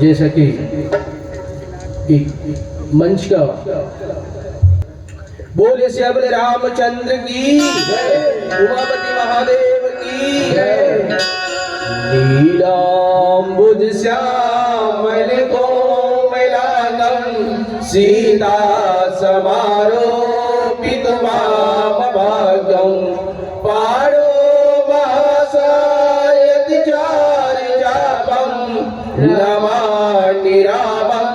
जैसा कि मंच का बोले श्यामल रामचंद्र की उमापति महादेव की नीलांबुज श्यामल कोमलांगं सीता समारोपित माम भागं पाणो महासायति चारिजापं नमामि रामं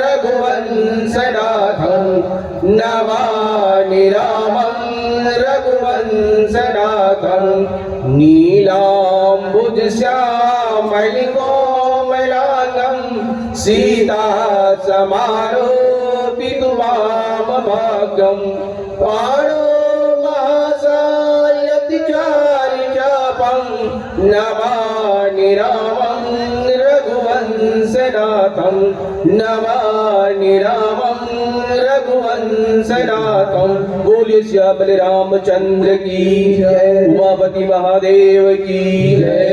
रघुवंशनाथं नमामि रामं रघुवंशनाथं नीलांबुज श्यामल कोमलांगं सीता समारोपित माम भागं पाणो महासायति चारिजापं नमामि रामं रघुवंशनाथं नमामि रामं रघुवंशनाथं। बोले श्यामल रामचंद्र की जय, उमापति महादेव की जय।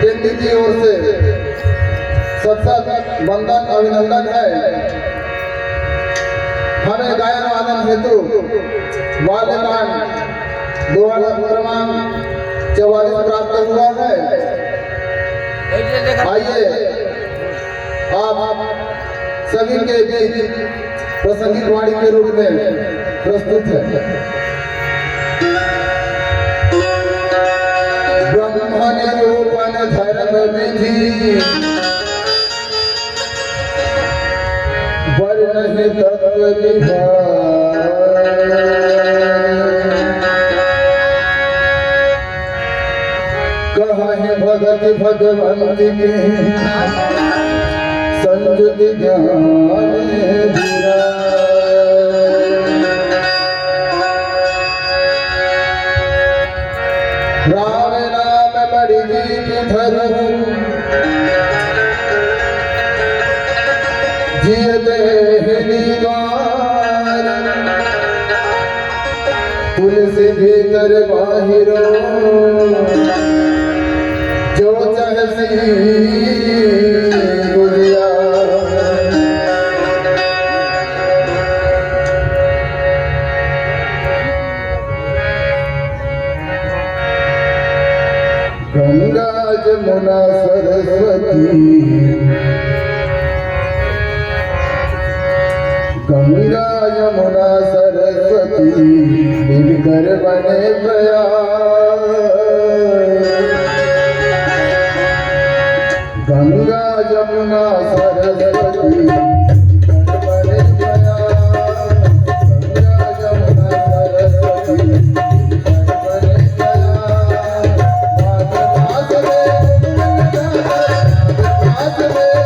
केंद्र की ओर से सत्संग वंदन अभिनंदन है। हमें गायन वादन हेतु वाद्यकांड दोहा क्रमांक 44 प्राप्त हुआ है। आइए आप सभी के बीच प्रासंगिक वाणी के रूप में प्रस्तुत है। ब्रह्मण रूपन धर्म विधि वर्ण तत्व कहे भगत भगवंत के संयुति ज्ञान राम नाम बड़ी धर्म जिय देहनी द्वार तुलसी भीतर बाहिरो जो चहसी गुरिया गंगा जमुना सरस्वती, गंगा यमुना सरस्वती मिलकर बने प्रयाग। गंगा जमुना सरस्वती मिलकर बने प्रयाग। गंगा जमुना सरस्वती मिलकर बने प्रयाग। माघ मास में माघ में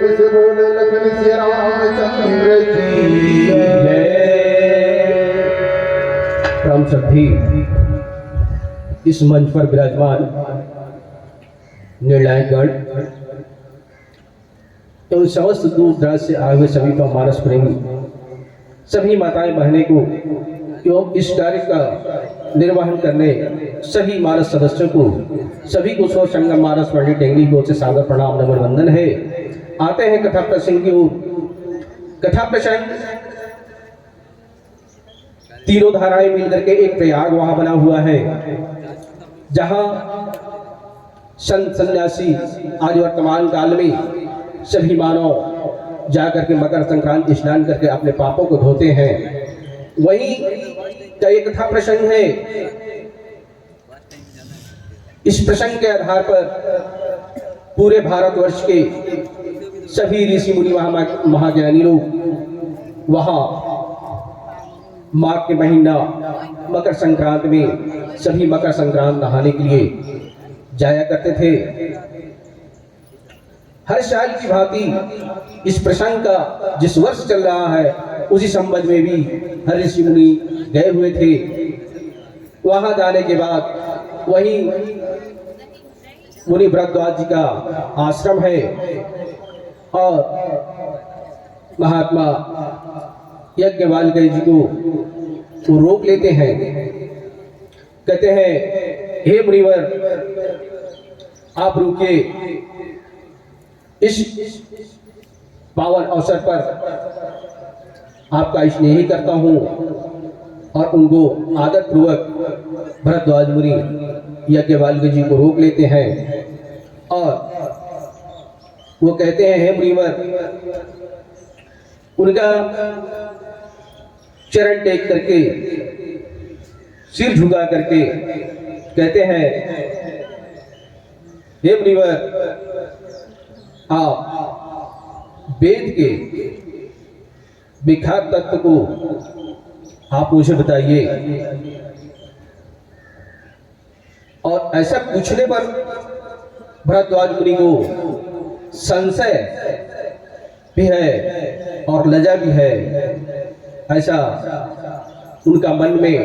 से बोले लखन श्री रामचंद्र की जय। राम सभी इस मंच पर विराजमान निर्णायकगण एवं समस्त दूर दराज से आए हुए सभी का मानस प्रेमी, सभी माताएं बहनें को एवं इस कार्य का निर्वहन करने सभी मानस सदस्यों को, सभी को सौ संगम मानस पंडित टेंगरी को से सागर प्रणाम नमन वंदन है। आते हैं कथा प्रसंग की ओर। कथा प्रसंग तीनों धाराएं मिलकर के एक प्रयाग वहां बना हुआ है, जहां संत सन्यासी आज वर्तमान काल में सभी मानव जाकर के मकर संक्रांति स्नान करके अपने पापों को धोते हैं। वही का एक कथा प्रसंग है। इस प्रसंग के आधार पर पूरे भारतवर्ष के सभी ऋषि मुनि महाज्ञानी लोग वहां माघ के महीना मकर संक्रांति में सभी मकर संक्रांति नहाने के लिए जाया करते थे। हर साल की भांति इस प्रसंग का जिस वर्ष चल रहा है उसी संबंध में भी हर ऋषि मुनि गए हुए थे। वहां जाने के बाद वही मुनि भरद्वाज जी का आश्रम है और महात्मा यज्ञवाल्मीकि जी को वो रोक लेते हैं। कहते हैं, हे मुनिवर, आप रुकिए, इस पावन अवसर पर आपका स्नेह ही करता हूं। और उनको आदर पूर्वक भरद्वाज मुनि यज्ञवाल्मीकि जी को रोक लेते हैं और वो कहते हैं, हे मुनिवर, उनका चरण टेक करके सिर झुका करके कहते हैं, हे मुनिवर, आप वेद के विख्यात तत्व को आप मुझे बताइए। और ऐसा पूछने पर भरद्वाज मुनि को संशय भी है और लज्जा भी है। ऐसा उनका मन में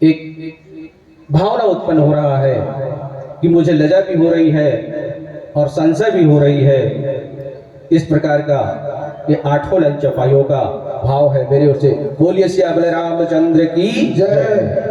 एक भावना उत्पन्न हो रहा है कि मुझे लज्जा भी हो रही है और संशय भी हो रही है। इस प्रकार का ये आठों लंच चौपाइयों का भाव है मेरे ओर से। बोलिए श्री रामचंद्र की जय।